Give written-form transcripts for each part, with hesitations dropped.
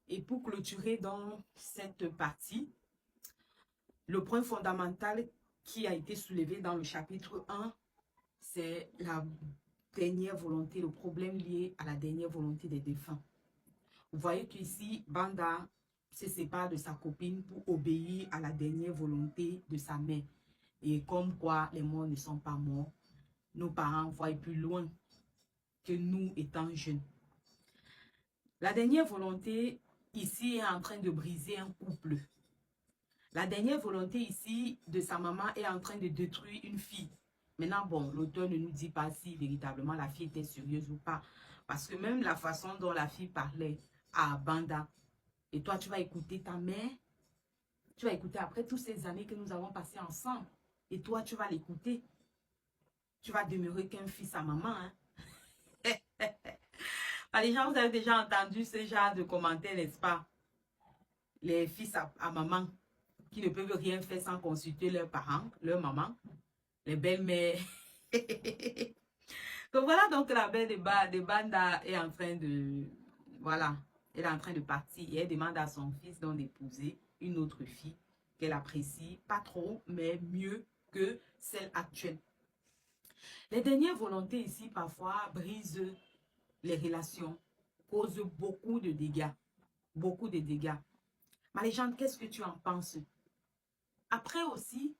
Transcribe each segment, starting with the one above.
Et pour clôturer dans cette partie, le point fondamental qui a été soulevé dans le chapitre 1, c'est la dernière volonté, le problème lié à la dernière volonté des défunts. Vous voyez qu'ici, Banda se sépare de sa copine pour obéir à la dernière volonté de sa mère. Et comme quoi les morts ne sont pas morts, nos parents voient plus loin que nous étant jeunes. La dernière volonté ici est en train de briser un couple. La dernière volonté ici de sa maman est en train de détruire une fille. Maintenant, bon, l'auteur ne nous dit pas si véritablement la fille était sérieuse ou pas. Parce que même la façon dont la fille parlait à Banda, et toi, tu vas écouter ta mère, tu vas écouter après toutes ces années que nous avons passées ensemble. Et toi, tu vas l'écouter. Tu vas demeurer qu'un fils à maman. Hein? Les gens, vous avez déjà entendu ce genre de commentaires, n'est-ce pas? Les fils à maman qui ne peuvent rien faire sans consulter leurs parents, leur maman, les belles-mères. Donc voilà, donc la belle de Banda est en train de... Voilà, elle est en train de partir et elle demande à son fils donc d'épouser une autre fille qu'elle apprécie, pas trop, mais mieux que celle actuelle. Les dernières volontés ici, parfois, brisent les relations, causent beaucoup de dégâts. Beaucoup de dégâts. Marie-Jeanne, qu'est-ce que tu en penses? Après aussi,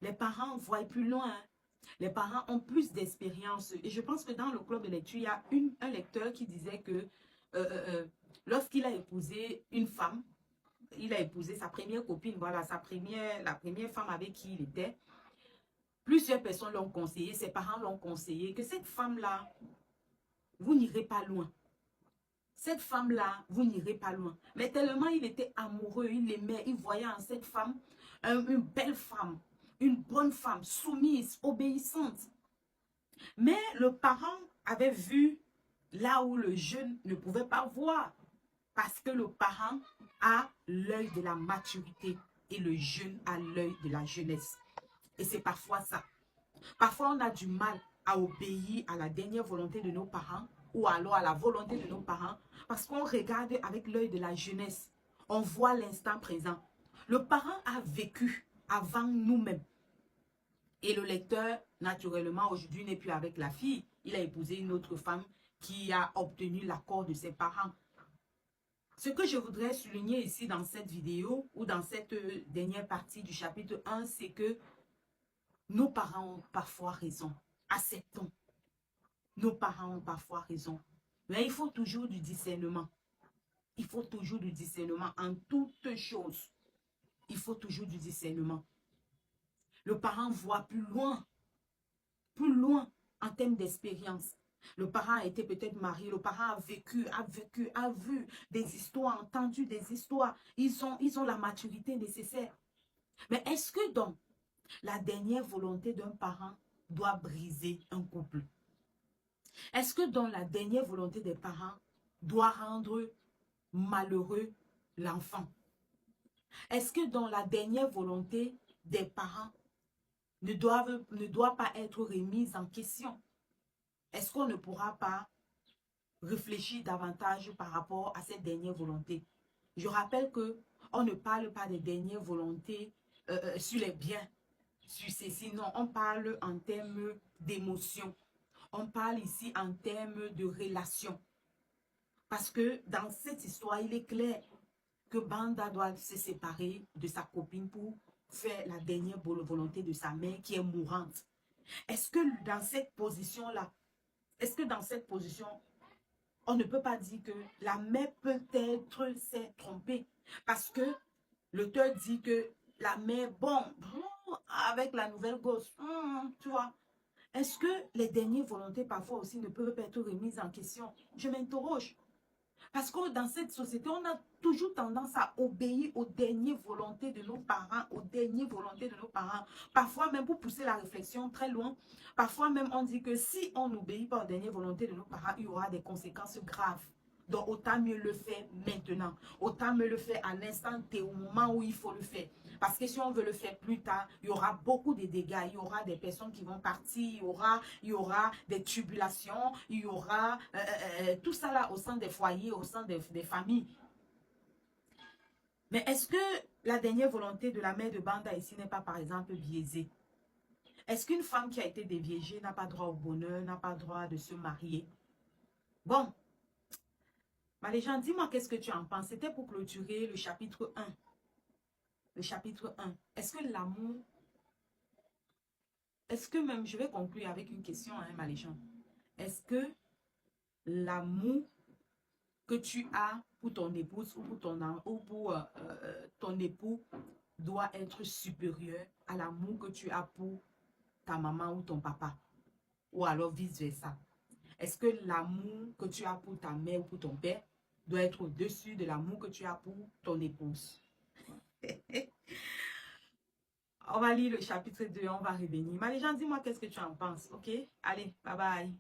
les parents voient plus loin. Hein. Les parents ont plus d'expérience. Et je pense que dans le club de lecture, il y a un lecteur qui disait que lorsqu'il a épousé une femme, il a épousé sa première copine, voilà, la première femme avec qui il était. Plusieurs personnes l'ont conseillé, ses parents l'ont conseillé, que cette femme-là, vous n'irez pas loin. Cette femme-là, vous n'irez pas loin. Mais tellement il était amoureux, il l'aimait, il voyait en cette femme une belle femme, une bonne femme, soumise, obéissante. Mais le parent avait vu là où le jeune ne pouvait pas voir. Parce que le parent a l'œil de la maturité et le jeune a l'œil de la jeunesse. Et c'est parfois ça. Parfois, on a du mal à obéir à la dernière volonté de nos parents ou alors à la volonté de nos parents parce qu'on regarde avec l'œil de la jeunesse. On voit l'instant présent. Le parent a vécu avant nous-mêmes. Et le lecteur, naturellement, aujourd'hui n'est plus avec la fille. Il a épousé une autre femme qui a obtenu l'accord de ses parents. Ce que je voudrais souligner ici dans cette vidéo ou dans cette dernière partie du chapitre 1, c'est que nos parents ont parfois raison. Acceptons. Nos parents ont parfois raison. Mais il faut toujours du discernement. Il faut toujours du discernement en toutes choses. Il faut toujours du discernement. Le parent voit plus loin en termes d'expérience. Le parent a été peut-être marié, le parent a vécu, a vu des histoires, entendu des histoires. Ils ont la maturité nécessaire. Mais est-ce que donc la dernière volonté d'un parent doit briser un couple? Est-ce que dans la dernière volonté des parents doit rendre malheureux l'enfant? Est-ce que dans la dernière volonté des parents ne doit pas être remise en question? Est-ce qu'on ne pourra pas réfléchir davantage par rapport à cette dernière volonté? Je rappelle que on ne parle pas des dernières volontés sur les biens, sur ceci. Non, on parle en termes d'émotion. On parle ici en termes de relation. Parce que dans cette histoire, il est clair que Banda doit se séparer de sa copine pour faire la dernière volonté de sa mère qui est mourante. Est-ce que dans cette position-là, on ne peut pas dire que la mère peut-être s'est trompée? Parce que l'auteur dit que la mère, bon, avec la nouvelle gosse, tu vois. Est-ce que les dernières volontés parfois aussi ne peuvent pas être remises en question? Je m'interroge. Parce que dans cette société, on a toujours tendance à obéir aux dernières volontés de nos parents, Parfois même pour pousser la réflexion très loin, parfois même on dit que si on n'obéit pas aux dernières volontés de nos parents, il y aura des conséquences graves. Donc autant mieux le faire maintenant, autant mieux le faire à l'instant T, au moment où il faut le faire. Parce que si on veut le faire plus tard, il y aura beaucoup de dégâts, il y aura des personnes qui vont partir, il y aura des tribulations, il y aura tout ça là au sein des foyers, au sein des familles. Mais est-ce que la dernière volonté de la mère de Banda ici n'est pas, par exemple, biaisée? Est-ce qu'une femme qui a été déviégée n'a pas droit au bonheur, n'a pas droit de se marier? Bon, les gens, dis-moi qu'est-ce que tu en penses. C'était pour clôturer le chapitre 1. Le chapitre 1. Est-ce que l'amour... Est-ce que même... Je vais conclure avec une question, hein, Maléchant. Est-ce que l'amour que tu as pour ton épouse ou pour ton époux doit être supérieur à l'amour que tu as pour ta maman ou ton papa? Ou alors vice-versa. Est-ce que l'amour que tu as pour ta mère ou pour ton père doit être au-dessus de l'amour que tu as pour ton épouse? On va lire le chapitre 2, on va revenir. Mais les gens, dis-moi qu'est-ce que tu en penses, ok? Allez, bye bye.